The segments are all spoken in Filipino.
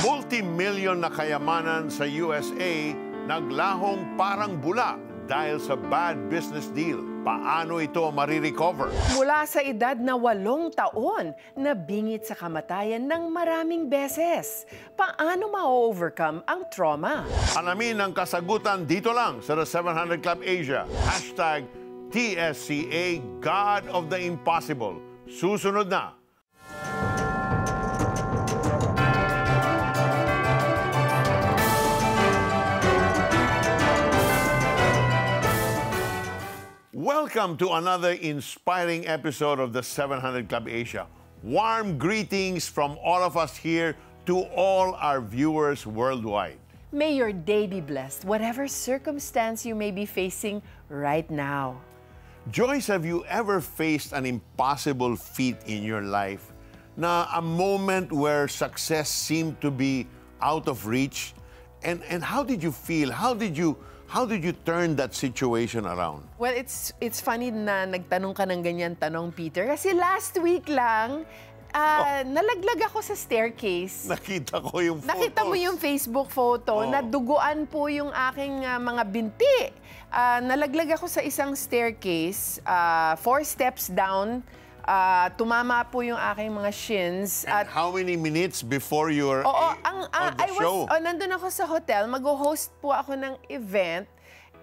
Multi-million na kayamanan sa USA naglahong parang bula dahil sa bad business deal. Paano ito marirecover? Mula sa edad na 8 taon, nabingit sa kamatayan ng maraming beses. Paano ma-overcome ang trauma? Alamin ang kasagutan dito lang sa The 700 Club Asia. Hashtag TSCA, God of the Impossible. Susunod na. Welcome to another inspiring episode of the 700 Club Asia. Warm greetings from all of us here to all our viewers worldwide. May your day be blessed, whatever circumstance you may be facing right now. Joyce, have you ever faced an impossible feat in your life? Na a moment where success seemed to be out of reach? And how did you feel? How did you turn that situation around? Well, it's funny na nagtanong ka ng ganyan tanong, Peter. Kasi last week lang, nalaglag ako sa staircase. Nakita ko yung photos. Nakita mo yung Facebook photo, naduguan po yung aking mga binti. Nalaglag ako sa isang staircase, 4 steps down. Tumama po yung aking mga shins. And how many minutes before your on the show? Nandun ako sa hotel, mag-host po ako ng event.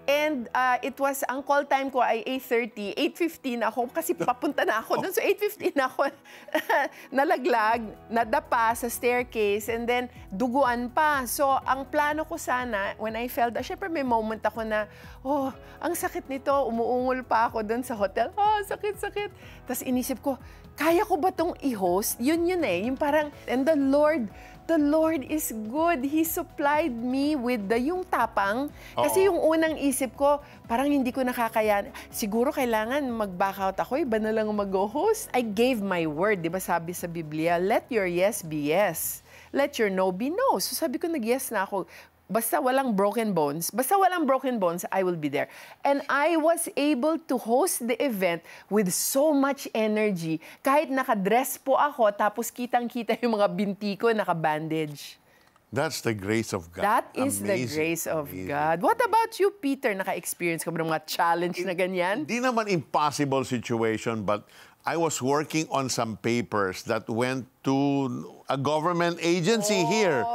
And it was, ang call time ko ay 8:30, 8:15 ako kasi papunta na ako doon. So 8:15 ako nalaglag, nadapa sa staircase, and then duguan pa. So ang plano ko sana, when I felt, syempre may moment ako na, ang sakit nito, umuungol pa ako doon sa hotel. Sakit. Tapos inisip ko, kaya ko ba itong i-host? Yun eh, yung parang, and the Lord is good. He supplied me with yung tapang. Kasi yung unang isip ko, parang hindi ko nakakayan. Siguro kailangan mag-back out ako, iba na lang mag-host. I gave my word, di ba sabi sa Biblia, let your yes be yes. Let your no be no. So sabi ko, nag-yes na ako. Basta walang broken bones, I will be there. And I was able to host the event with so much energy. Kahit nakadress po ako, tapos kitang-kita yung mga binti ko, naka-bandage. That's the grace of God. That is the grace of God. What about you, Peter? Naka-experience ka ba ng mga challenge na ganyan? Di naman impossible situation, but I was working on some papers that went to a government agency here.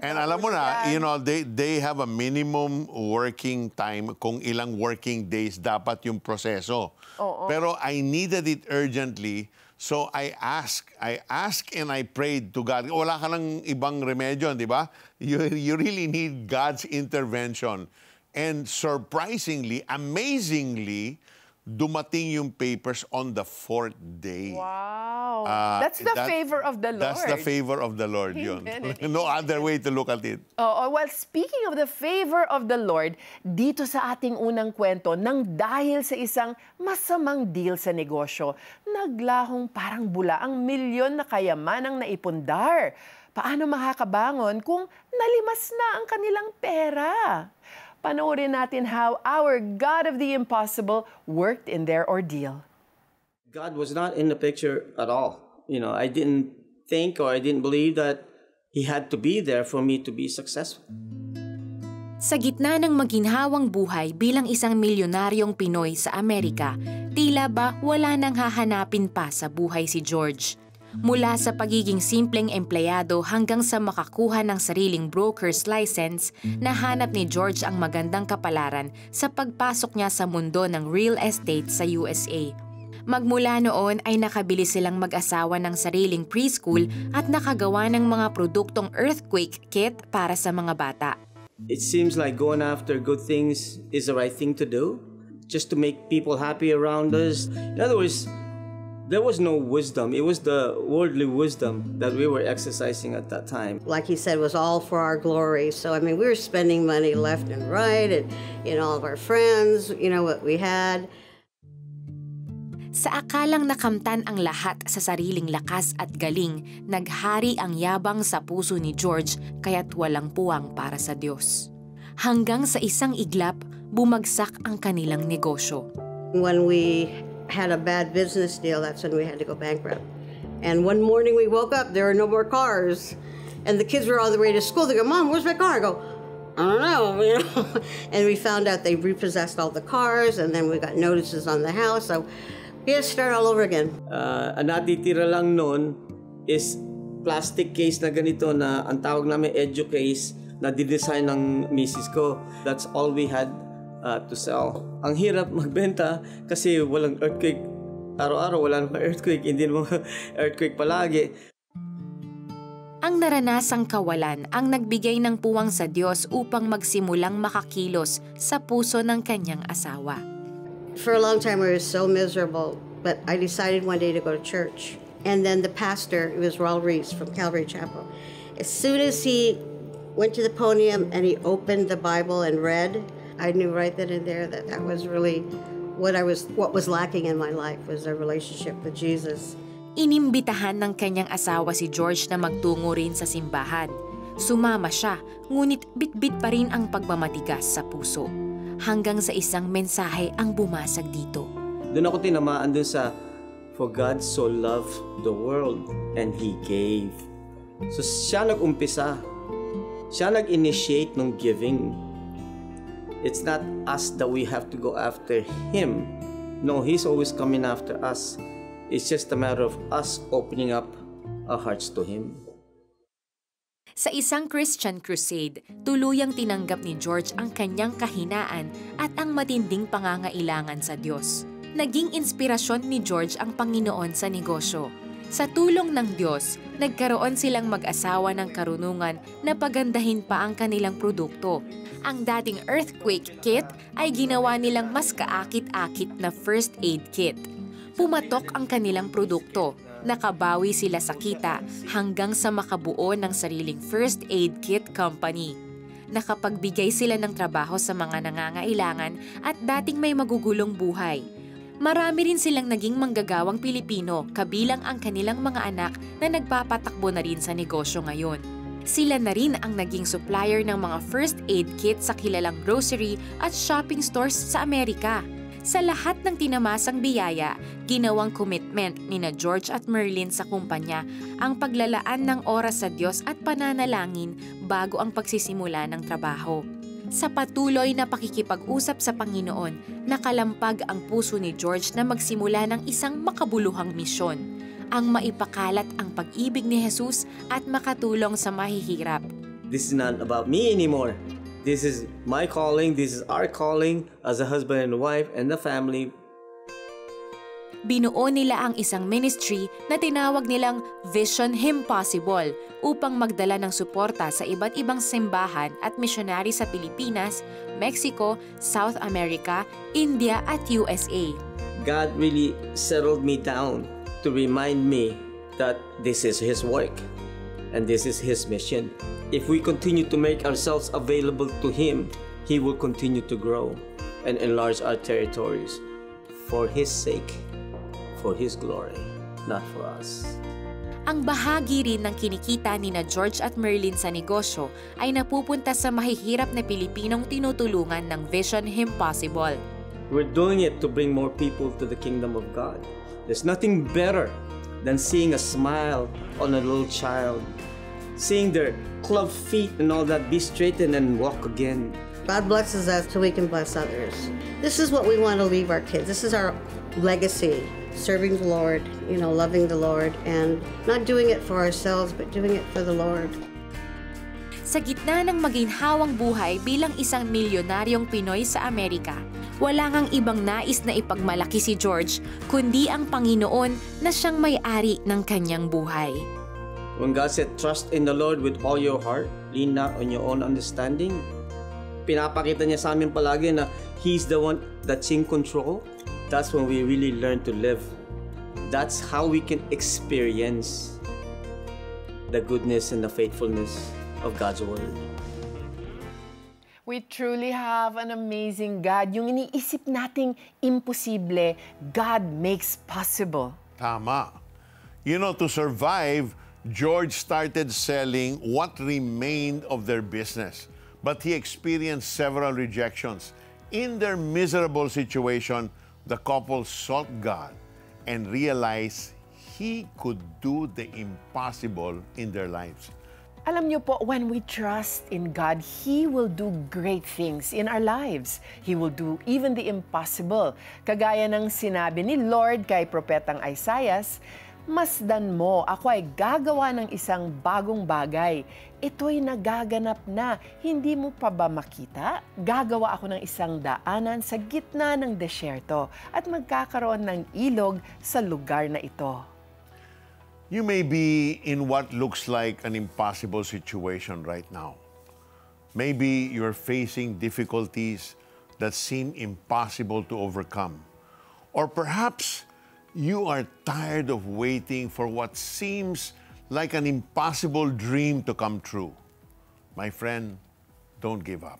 And alam mo na, they have a minimum working time kung ilang working days dapat yung proseso. Pero I needed it urgently, so I asked and I prayed to God. Wala ka ng ibang remedyo, di ba? You really need God's intervention. And surprisingly, amazingly, dumating yung papers on the 4th day. Wow. That's the favor of the Lord. That's the favor of the Lord, yun. No other way to look at it. Well, speaking of the favor of the Lord, dito sa ating unang kwento, nang dahil sa isang masamang deal sa negosyo, naglahong parang bula ang milyon na kayamanang naipundar. Paano makakabangon kung nalimas na ang kanilang pera? Panoorin natin how our God of the impossible worked in their ordeal. God was not in the picture at all. I didn't think or I didn't believe that He had to be there for me to be successful. Sa gitna ng maginhawang buhay bilang isang milyonaryong Pinoy sa Amerika, tila ba wala nang hahanapin pa sa buhay si George. Mula sa pagiging simpleng empleyado hanggang sa makakuha ng sariling broker's license, nahanap ni George ang magandang kapalaran sa pagpasok niya sa mundo ng real estate sa USA. Magmula noon ay nakabili silang mag-asawa ng sariling preschool at nakagawa ng mga produktong earthquake kit para sa mga bata. It seems like going after good things is the right thing to do, just to make people happy around us. In other words, there was no wisdom. It was the worldly wisdom that we were exercising at that time. Like he said, was all for our glory. So, we were spending money left and right, and, all of our friends, what we had. Sa akalang nakamtan ang lahat sa sariling lakas at galing, naghari ang yabang sa puso ni George kaya't walang puwang para sa Diyos. Hanggang sa isang iglap, bumagsak ang kanilang negosyo. When we had a bad business deal, that's when we had to go bankrupt. And one morning we woke up, there are no more cars. And the kids were on the way to school. They go, Mom, where's my car? I go, I don't know, you know. And we found out they repossessed all the cars, and then we got notices on the house. So we had to start all over again. Ang natitira lang noon is plastic case na ganito na ang tawag namin EduCase na didesign ng misis ko. That's all we had to sell. Ang hirap magbenta kasi walang earthquake. Araw-araw wala namang earthquake, hindi naman earthquake palagi. Ang naranasang kawalan ang nagbigay ng puwang sa Diyos upang magsimulang makakilos sa puso ng kanyang asawa. For a long time, I was so miserable, but I decided one day to go to church. And then the pastor, it was Raul Reese from Calvary Chapel. As soon as he went to the podium and he opened the Bible and read, I knew right then and there that that was really what was lacking in my life, was a relationship with Jesus. Inimbitahan ng kanyang asawa si George na magtungo rin sa simbahan. Sumama siya, ngunit bitbit pa rin ang pagmamatigas sa puso. Hanggang sa isang mensahe ang bumasag dito. Doon ako tinamaan dun sa, for God so loved the world and He gave. So siya nag-umpisa. Siya nag-initiate ng giving. It's not us that we have to go after Him. No, He's always coming after us. It's just a matter of us opening up our hearts to Him. Sa isang Christian crusade, tuluyang tinanggap ni George ang kanyang kahinaan at ang matinding pangangailangan sa Diyos. Naging inspirasyon ni George ang Panginoon sa negosyo. Sa tulong ng Diyos, nagkaroon silang mag-asawa ng karunungan na pagandahin pa ang kanilang produkto. Ang dating earthquake kit ay ginawa nilang mas kaakit-akit na first aid kit. Pumatok ang kanilang produkto, nakabawi sila sa kita hanggang sa makabuo ng sariling first aid kit company. Nakapagbigay sila ng trabaho sa mga nangangailangan at dating may magugulong buhay. Marami rin silang naging manggagawang Pilipino, kabilang ang kanilang mga anak na nagpapatakbo na rin sa negosyo ngayon. Sila na rin ang naging supplier ng mga first aid kit sa kilalang grocery at shopping stores sa Amerika. Sa lahat ng tinamasang biyaya, ginawang commitment ni na George at Merlin sa kumpanya ang paglalaan ng oras sa Diyos at pananalangin bago ang pagsisimula ng trabaho. Sa patuloy na pakikipag-usap sa Panginoon, nakalampag ang puso ni George na magsimula ng isang makabuluhang misyon, ang maipakalat ang pag-ibig ni Jesus at makatulong sa mahihirap. This is not about me anymore. This is my calling, this is our calling as a husband and wife and the family. Binuo nila ang isang ministry na tinawag nilang Vision Impossible upang magdala ng suporta sa iba't ibang simbahan at misyonary sa Pilipinas, Mexico, South America, India at USA. God really settled me down to remind me that this is His work and this is His mission. If we continue to make ourselves available to Him, He will continue to grow and enlarge our territories for His sake, for His glory, not for us. Ang bahagi rin ng kinikita ni na George at Merlin sa negosyo ay napupunta sa mahihirap na Pilipinong tinutulungan ng Vision Impossible. We're doing it to bring more people to the kingdom of God. There's nothing better than seeing a smile on a little child, seeing their club feet and all that be straightened and walk again. God blesses us so we can bless others. This is what we want to leave our kids. This is our legacy, serving the Lord, loving the Lord, and not doing it for ourselves, but doing it for the Lord. Sa gitna ng maginhawang buhay bilang isang milyonaryong Pinoy sa Amerika, wala ngang ibang nais na ipagmalaki si George, kundi ang Panginoon na siyang may-ari ng kanyang buhay. When God said, trust in the Lord with all your heart, lean not on your own understanding, pinapakita niya sa amin palagi na He's the one that's in control. That's when we really learn to live. That's how we can experience the goodness and the faithfulness of God's Word. We truly have an amazing God. Yung iniisip nating imposible, God makes possible. Tama. To survive, George started selling what remained of their business. But he experienced several rejections. In their miserable situation, the couple sought God and realized He could do the impossible in their lives. Alam niyo po, when we trust in God, He will do great things in our lives. He will do even the impossible. Kagaya ng sinabi ni Lord kay Propetang Isaias, "Masdan mo, ako ay gagawa ng isang bagong bagay. Ito'y nagaganap na, hindi mo pa ba makita? Gagawa ako ng isang daanan sa gitna ng desyerto at magkakaroon ng ilog sa lugar na ito." You may be in what looks like an impossible situation right now. Maybe you're facing difficulties that seem impossible to overcome. Or perhaps you are tired of waiting for what seems like an impossible dream to come true. My friend, don't give up.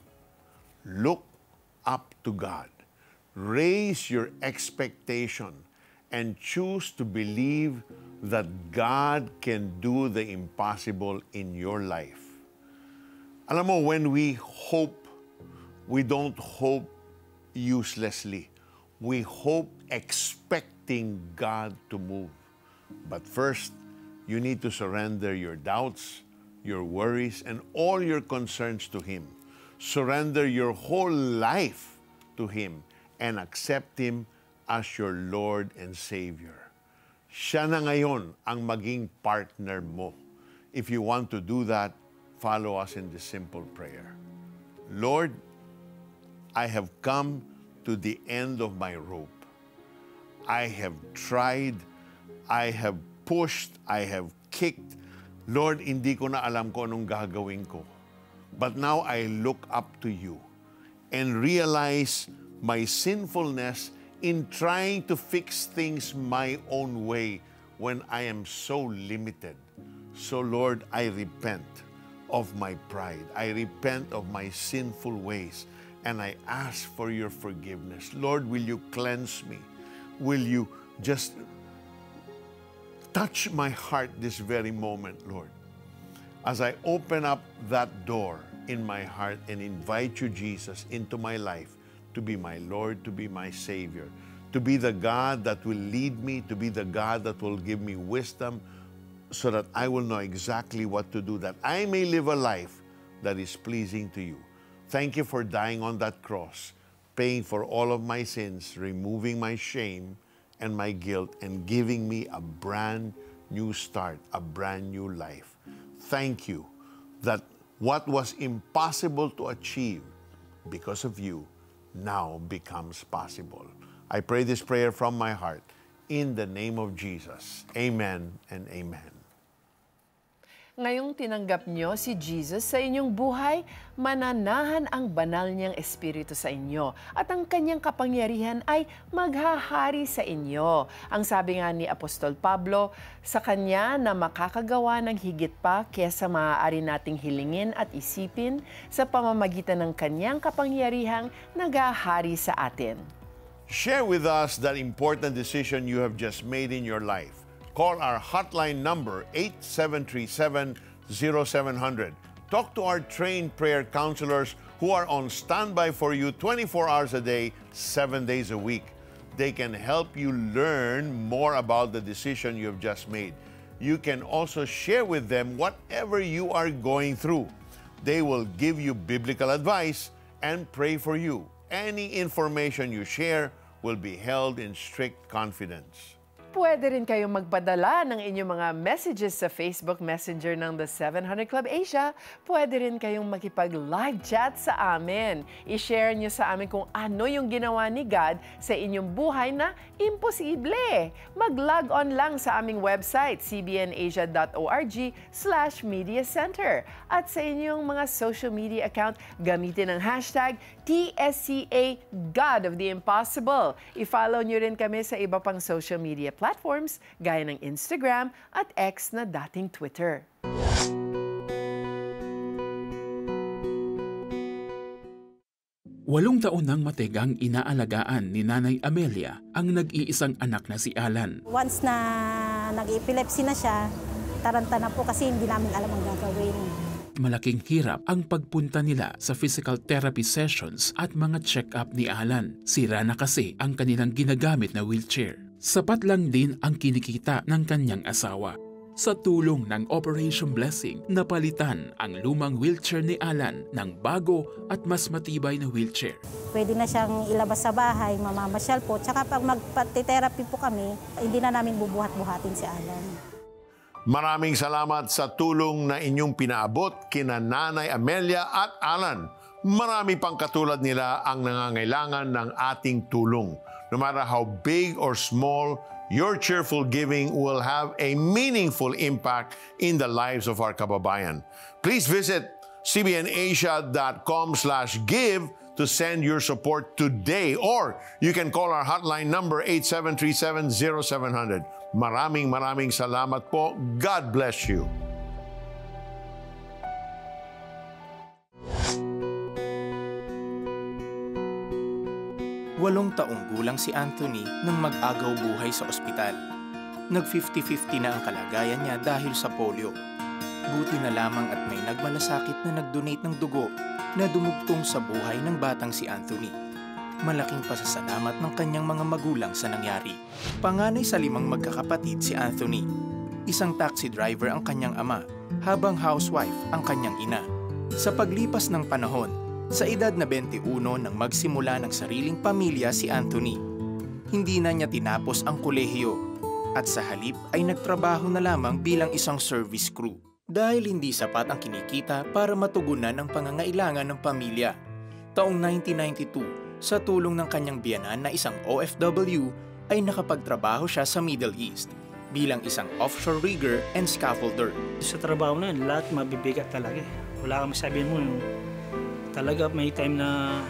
Look up to God. Raise your expectation and choose to believe that God can do the impossible in your life. Alam mo, when we hope, we don't hope uselessly. We hope expecting God to move. But first, you need to surrender your doubts, your worries, and all your concerns to Him. Surrender your whole life to Him and accept Him as your Lord and Savior. Siya na ngayon ang maging partner mo. If you want to do that, follow us in this simple prayer. Lord, I have come to the end of my rope. I have tried, I have pushed, I have kicked. Lord, hindi ko na alam kung anong gagawin ko. But now I look up to you and realize my sinfulness in trying to fix things my own way when I am so limited. So Lord, I repent of my pride. I repent of my sinful ways, and I ask for your forgiveness. Lord, will you cleanse me? Will you just touch my heart this very moment, Lord? As I open up that door in my heart and invite you, Jesus, into my life, to be my Lord, to be my Savior, to be the God that will lead me, to be the God that will give me wisdom so that I will know exactly what to do, that I may live a life that is pleasing to you. Thank you for dying on that cross, paying for all of my sins, removing my shame and my guilt, and giving me a brand new start, a brand new life. Thank you that what was impossible to achieve because of you now becomes possible. I pray this prayer from my heart in the name of Jesus. Amen and amen. Ngayong tinanggap nyo si Jesus sa inyong buhay, mananahan ang banal niyang Espiritu sa inyo at ang kanyang kapangyarihan ay maghahari sa inyo. Ang sabi nga ni Apostol Pablo, sa kanya na makakagawa ng higit pa kaysa maaari nating hilingin at isipin sa pamamagitan ng kanyang kapangyarihang naghahari sa atin. Share with us that important decision you have just made in your life. Call our hotline number 8737-0700. Talk to our trained prayer counselors who are on standby for you 24 hours a day, 7 days a week. They can help you learn more about the decision you have just made. You can also share with them whatever you are going through. They will give you biblical advice and pray for you. Any information you share will be held in strict confidence. Pwede rin kayong magpadala ng inyong mga messages sa Facebook Messenger ng The 700 Club Asia. Pwede rin kayong makipag-live chat sa amin. I-share nyo sa amin kung ano yung ginawa ni God sa inyong buhay na imposible. Mag-log on lang sa aming website, cbnasia.org/mediacenter. At sa inyong mga social media account, gamitin ang hashtag TSCA God of the Impossible. I-follow nyo rin kami sa iba pang social media platforms gaya ng Instagram at X na dating Twitter. Walong taon nang mategang inaalagaan ni Nanay Amelia ang nag-iisang anak na si Alan. Once na nag-epilepsy na siya, taranta na po kasi hindi namin alam ang gagawin. Malaking hirap ang pagpunta nila sa physical therapy sessions at mga check-up ni Alan. Sira na kasi ang kanilang ginagamit na wheelchair. Sapat lang din ang kinikita ng kanyang asawa. Sa tulong ng Operation Blessing, napalitan ang lumang wheelchair ni Alan ng bago at mas matibay na wheelchair. Pwede na siyang ilabas sa bahay, mamamasyal po. Tsaka pag magpati-therapy po kami, hindi na namin bubuhat-buhatin si Alan. Maraming salamat sa tulong na inyong pinaabot kina Nanay Amelia at Alan. Marami pang katulad nila ang nangangailangan ng ating tulong. No matter how big or small, your cheerful giving will have a meaningful impact in the lives of our kababayan. Please visit cbnasia.com/give to send your support today, or you can call our hotline number 8737-0700. Maraming salamat po. God bless you. Walong taong gulang si Anthony nang mag-agaw buhay sa ospital. Nag-50-50 na ang kalagayan niya dahil sa polio. Buti na lamang at may nagmalasakit na nag-donate ng dugo na dumugtong sa buhay ng batang si Anthony. Malaking pasasalamat ng kanyang mga magulang sa nangyari. Panganay sa 5 magkakapatid si Anthony. Isang taxi driver ang kanyang ama, habang housewife ang kanyang ina. Sa paglipas ng panahon, sa edad na 21 nang magsimula ng sariling pamilya si Anthony. Hindi na niya tinapos ang kolehiyo at sa halip ay nagtrabaho na lamang bilang isang service crew dahil hindi sapat ang kinikita para matugunan ang pangangailangan ng pamilya. Taong 1992, sa tulong ng kanyang biyanan na isang OFW, ay nakapagtrabaho siya sa Middle East bilang isang offshore rigger and scaffolder. Sa trabaho na yun, lahat mabibigat talaga. Wala kang masabihin mo talaga may time na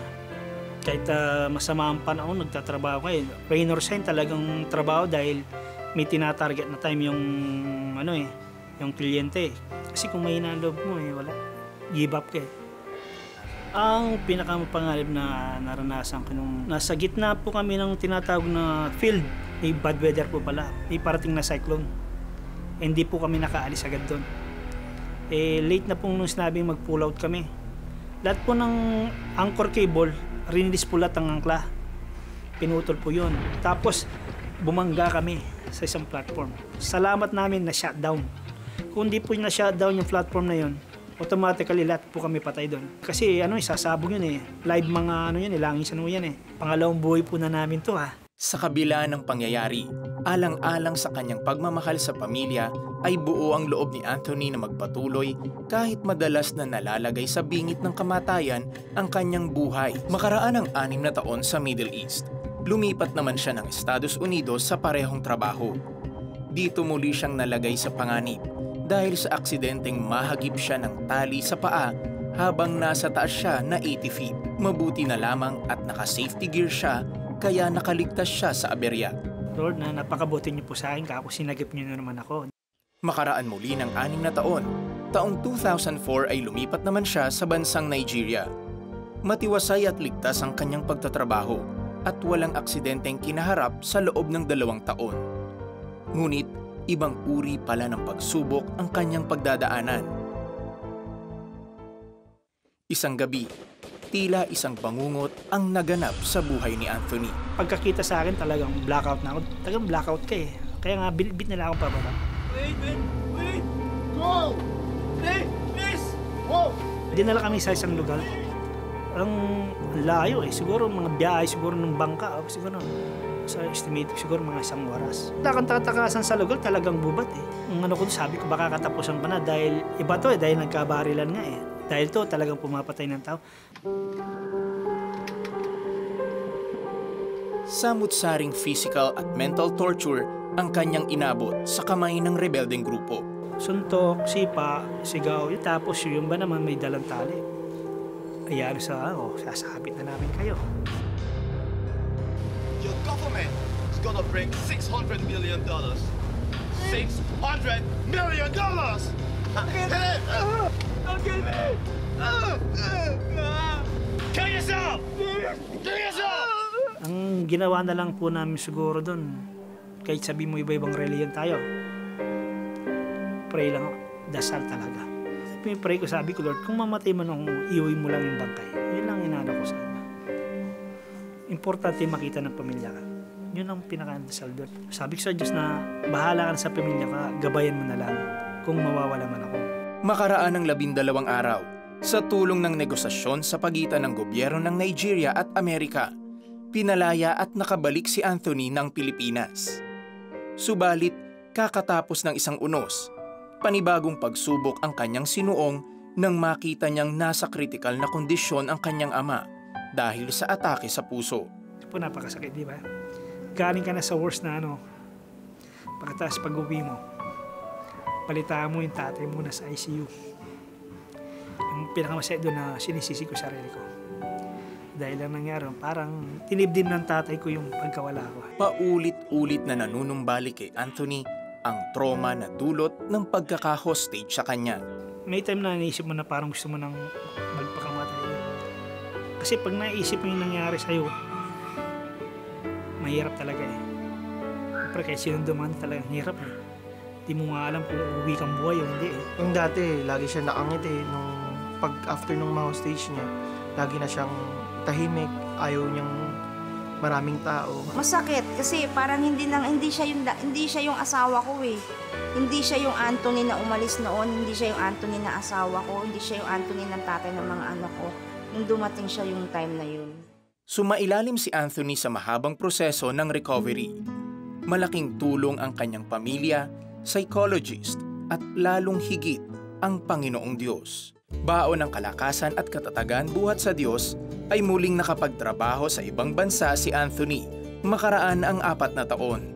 kahit masama ang panahon, nagtatrabaho kayo. Rain or shine talagang trabaho dahil may tinatarget na time yung yung kliyente. Kasi kung may loob mo wala. Give up ka Ang pinakamapangalip na naranasan ko nung nasa gitna po kami ng tinatawag na field, may bad weather po pala. May parating na cyclone. Hindi po kami nakaalis agad doon. Late na pong nung sinabing mag-pull out kami. Lahat po ng anchor cable, rinilis po lahat ang angkla. Pinutol po yun. Tapos, bumangga kami sa isang platform. Salamat namin na shutdown. Kung di po na-shutdown yung platform na yun, automatically lahat po kami patay doon. Kasi sasabog yun Live mga langisan yan Pangalawang buhay po na namin to Sa kabila ng pangyayari, alang-alang sa kanyang pagmamahal sa pamilya, ay buo ang loob ni Anthony na magpatuloy kahit madalas na nalalagay sa bingit ng kamatayan ang kanyang buhay. Makaraan ang 6 na taon sa Middle East, lumipat naman siya ng Estados Unidos sa parehong trabaho. Dito muli siyang nalagay sa panganib dahil sa aksidenteng mahagip siya ng tali sa paa habang nasa taas siya na 80 feet. Mabuti na lamang at naka-safety gear siya kaya nakaligtas siya sa aberya. Lord, napakabuti niyo po sa akin kako sinagip niyo na naman ako. Makaraan muli ng 6 na taon, taong 2004 ay lumipat naman siya sa bansang Nigeria. Matiwasay at ligtas ang kanyang pagtatrabaho at walang aksidenteng kinaharap sa loob ng 2 taon. Ngunit, ibang uri pala ng pagsubok ang kanyang pagdadaanan. Isang gabi, tila isang bangungot ang naganap sa buhay ni Anthony. Pagkakita sa akin talagang blackout na ako. Talagang blackout ka Kaya nga bit nila akong pababa. Wait! Go! Please! Go! Dinala kami sa isang lugar. Ang layo siguro mga biyahe siguro ng bangka. Siguro sa estimate siguro mga 1 oras. Takang-tatakasan sa lugar talagang bubat Ang ko sabi ko baka katapusan pa na dahil iba to dahil nagkabarilan nga Dahil to talagang pumapatay ng tao. Samut-saring physical at mental torture ang kanyang inabot sa kamay ng rebeldeng grupo. Suntok, sipa, sigaw, tapos yung ba naman may dalang tali. Ayan sasabit na namin kayo. Your government is gonna bring $600 million. $600 million! Get it! Don't get me! Kill yourself! Kill yourself! Ang ginawa na lang po namin siguro doon, kahit sabi mo iba-ibang reliyon tayo, pray lang, dasal talaga. Pray ko, sabi ko, Lord, kung mamatay man akong iuwi mo lang yung bangkay, yun lang inaano ko sa kanya. Importante makita ng pamilya ka. Yun ang pinaka-dasal doon. Sabi ko sa Diyos na bahala ka na sa pamilya ka, gabayan mo na lang kung mawawala man ako. Makaraan ng 12 araw, sa tulong ng negosasyon sa pagitan ng gobyerno ng Nigeria at Amerika, pinalaya at nakabalik si Anthony ng Pilipinas. Subalit, kakatapos ng isang unos, panibagong pagsubok ang kanyang sinuong nang makita niyang nasa kritikal na kondisyon ang kanyang ama dahil sa atake sa puso. Po, napakasakit, di ba? Galing ka na sa worst na pagkatapos pag-uwi mo, palitaan mo yung tatay mo na sa ICU. Yung pinakamasaya doon na sinisisi ko sarili ko. Dahil lang nangyari, parang tinibdim ng tatay ko yung pagkawala ko. Paulit-ulit na nanunumbalik kay Anthony ang trauma na dulot ng pagkaka-hostage sa kanya. May time na naisip mo na parang gusto mo nang magpakamatay. Kasi pag naisip mo yung nangyari sa'yo, mahirap talaga eh. Siyempre kahit sinunduman talagang hirap eh. Di mo nga alam kung uuwi kang buhay o hindi eh. Yung dati, lagi siya nakangiti. Nung after nung ma-hostage niya, lagi na siyang tahimik, ayaw niyang maraming tao. Masakit kasi parang hindi siya yung asawa ko eh. Hindi siya yung Anthony na umalis noon, hindi siya yung Anthony na asawa ko, hindi siya yung Anthony ng tatay ng mga anak ko. Nung dumating siya yung time na yun. Sumailalim si Anthony sa mahabang proseso ng recovery. Malaking tulong ang kanyang pamilya, psychologist at lalong higit ang Panginoong Diyos. Baon ng kalakasan at katatagan buhat sa Diyos ay muling nakapagtrabaho sa ibang bansa si Anthony makaraan ang 4 na taon.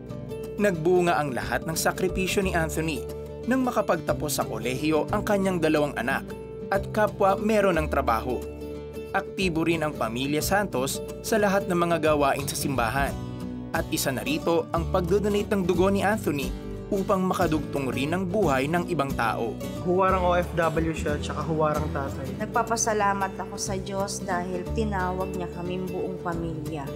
Nagbunga ang lahat ng sakripisyo ni Anthony nang makapagtapos sa kolehiyo ang kanyang 2 anak at kapwa meron ng trabaho. Aktibo rin ang pamilya Santos sa lahat ng mga gawain sa simbahan. At isa na rito ang pagdodonate ng dugo ni Anthony upang makadugtong rin ang buhay ng ibang tao. Huwarang OFW siya, tsaka huwarang tatay. Nagpapasalamat ako sa Diyos dahil tinawag niya kaming buong pamilya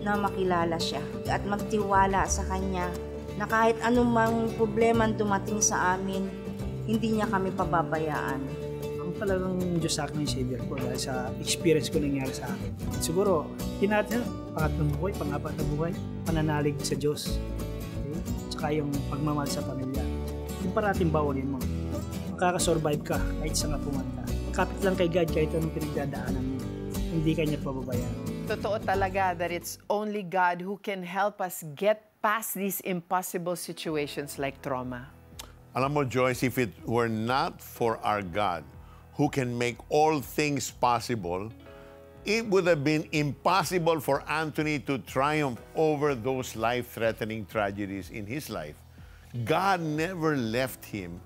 na makilala siya at magtiwala sa Kanya na kahit anumang problema dumating sa amin, hindi niya kami pababayaan. Ang talagang Diyos sa akin yung Savior ko dahil sa experience ko nangyari sa akin. Siguro, natin, pangatlong buhay, pang-4 na buhay, pananalig sa Diyos. Okay? Tsaka yung pagmamahal sa pamilya. Yung parating bawalin mo. Makakasurvive ka kahit saan ka pumunta. Kapit lang kay God kahit anong pinagdadaanan mo. Hindi ka niya pababayaan. Totoo talaga that it's only God who can help us get past these impossible situations like trauma. Alam mo, Joyce, if it were not for our God, who can make all things possible, it would have been impossible for Anthony to triumph over those life-threatening tragedies in his life. God never left him,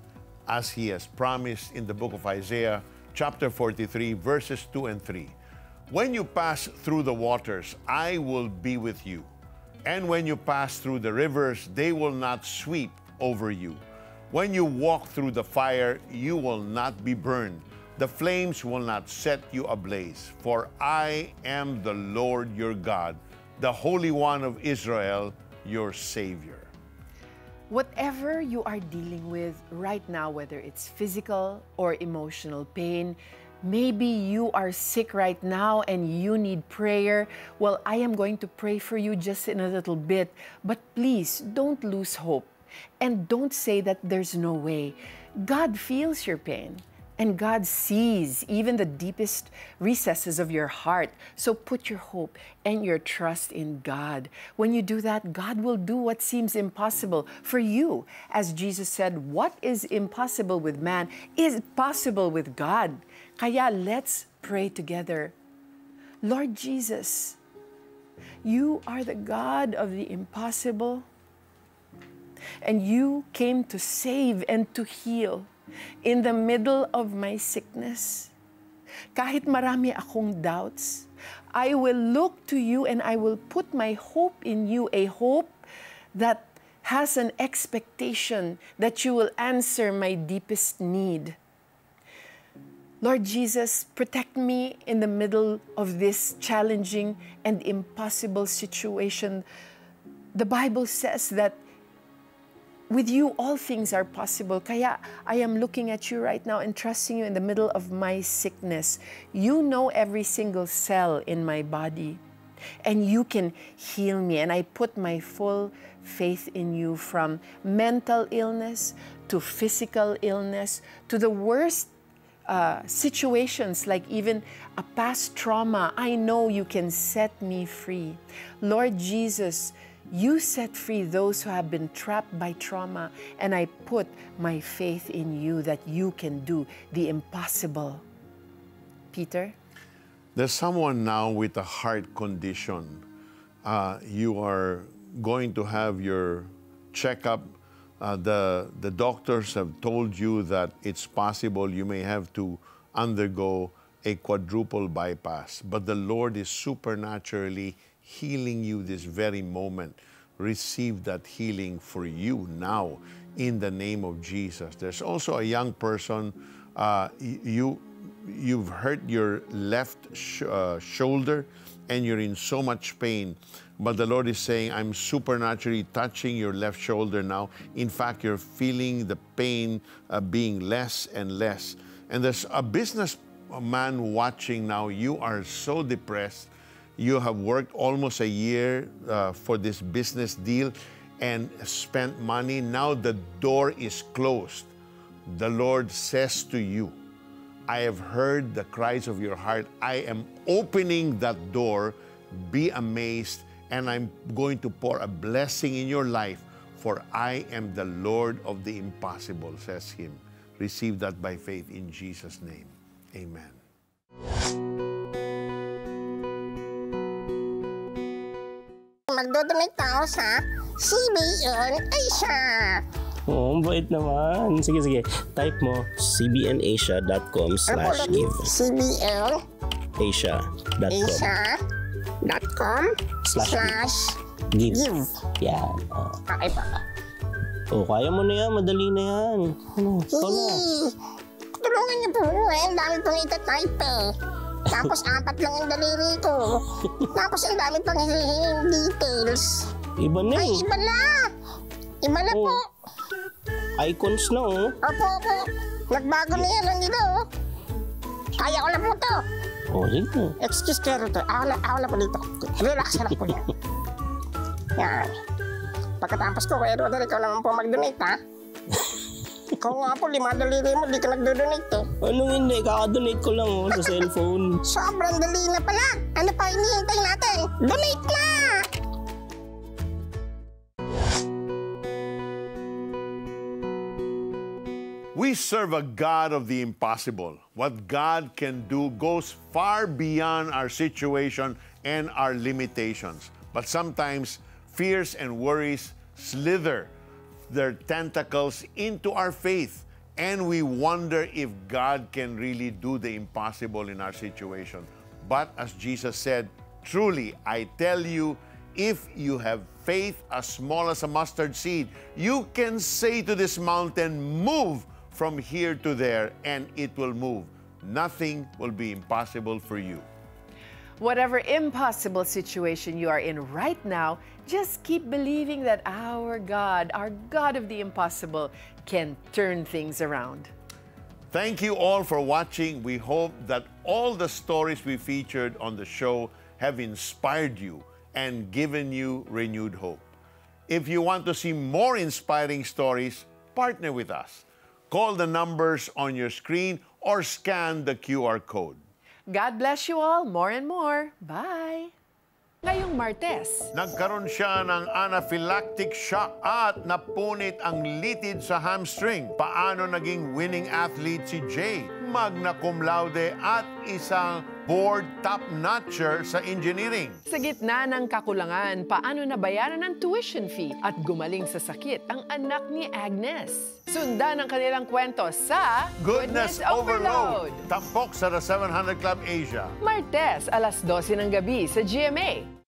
as He has promised in the book of Isaiah, chapter 43, verses 2 and 3. When you pass through the waters, I will be with you. And when you pass through the rivers, they will not sweep over you. When you walk through the fire, you will not be burned. The flames will not set you ablaze. For I am the Lord your God, the Holy One of Israel, your Savior. Whatever you are dealing with right now, whether it's physical or emotional pain, maybe you are sick right now and you need prayer. Well, I am going to pray for you just in a little bit. But please, don't lose hope. And don't say that there's no way. God feels your pain. And God sees even the deepest recesses of your heart. So put your hope and your trust in God. When you do that, God will do what seems impossible for you. As Jesus said, what is impossible with man is possible with God. Kaya let's pray together. Lord Jesus, you are the God of the impossible. And you came to save and to heal in the middle of my sickness. Kahit marami akong doubts, I will look to you and I will put my hope in you, a hope that has an expectation that you will answer my deepest need. Lord Jesus, protect me in the middle of this challenging and impossible situation. The Bible says that with you, all things are possible. Kaya I am looking at you right now and trusting you in the middle of my sickness. You know every single cell in my body. and you can heal me. And I put my full faith in you, from mental illness to physical illness to the worst situations, like even a past trauma. I know you can set me free. Lord Jesus, you set free those who have been trapped by trauma, and I put my faith in you that you can do the impossible. Peter? There's someone now with a heart condition. You are going to have your checkup. The doctors have told you that it's possible you may have to undergo a quadruple bypass, but the Lord is supernaturally healing you this very moment. Receive that healing for you now in the name of Jesus. There's also a young person, you've hurt your left shoulder and you're in so much pain, but the Lord is saying, I'm supernaturally touching your left shoulder now. In fact, you're feeling the pain being less and less. And there's a businessman watching now. You are so depressed. You have worked almost a year for this business deal and spent money. Now the door is closed. The Lord says to you, I have heard the cries of your heart. I am opening that door. Be amazed, and I'm going to pour a blessing in your life, for I am the Lord of the impossible, says Him. Receive that by faith in Jesus' name. Amen. Magdodonate ako sa CBN Asia. Oh, bait naman. Sige, sige. Type mo cbnasia.com/give. CBN Asia.com/give. Yan. Oh. Okay pa. Oh, kaya mo na yan. Madali na yan. Ano? Ikaw na. Tulungan niyo po. Ang dami pong itatype eh. Tapos 4 lang ang daliri ko. Tapos ang dami pang hihinging details. Iba na eh. Ay, iba na. Iba na po. Icons na oh. Opo, opo. Nagbago na yan ang ilo. Kaya ko na po to. Oh, sige. Excuse kero to. Ako na po dito. Relax na po yan. Yan. Pagkatapos ko, Kuya Rodel, ikaw naman po mag-donate, ha? Ikaw nga po, 5 daliri mo, di ka nagdo-donate, eh. Anong hindi? Kaka-donate ko lang oh, sa cellphone. Sobrang dali na pala. Ano pa hinihintay natin? Donate na! We serve a God of the impossible. What God can do goes far beyond our situation and our limitations. But sometimes fears and worries slither their tentacles into our faith, and we wonder if God can really do the impossible in our situation. But as Jesus said, truly, I tell you, if you have faith as small as a mustard seed, you can say to this mountain, move from here to there, and it will move. Nothing will be impossible for you. Whatever impossible situation you are in right now, just keep believing that our God of the impossible, can turn things around. Thank you all for watching. We hope that all the stories we featured on the show have inspired you and given you renewed hope. If you want to see more inspiring stories, partner with us. Call the numbers on your screen or scan the QR code. God bless you all more and more. Bye! Ngayong Martes, nagkaroon siya ng anaphylactic shock at napunit ang litid sa hamstring. Paano naging winning athlete si Jay? Magna cum laude at isang board top-notcher sa engineering. Sa gitna ng kakulangan, paano nabayaran ang tuition fee at gumaling sa sakit ang anak ni Agnes? Sundan ang kanilang kwento sa Goodness Overload. Tampok sa The 700 Club Asia. Martes, alas 12 ng gabi sa GMA.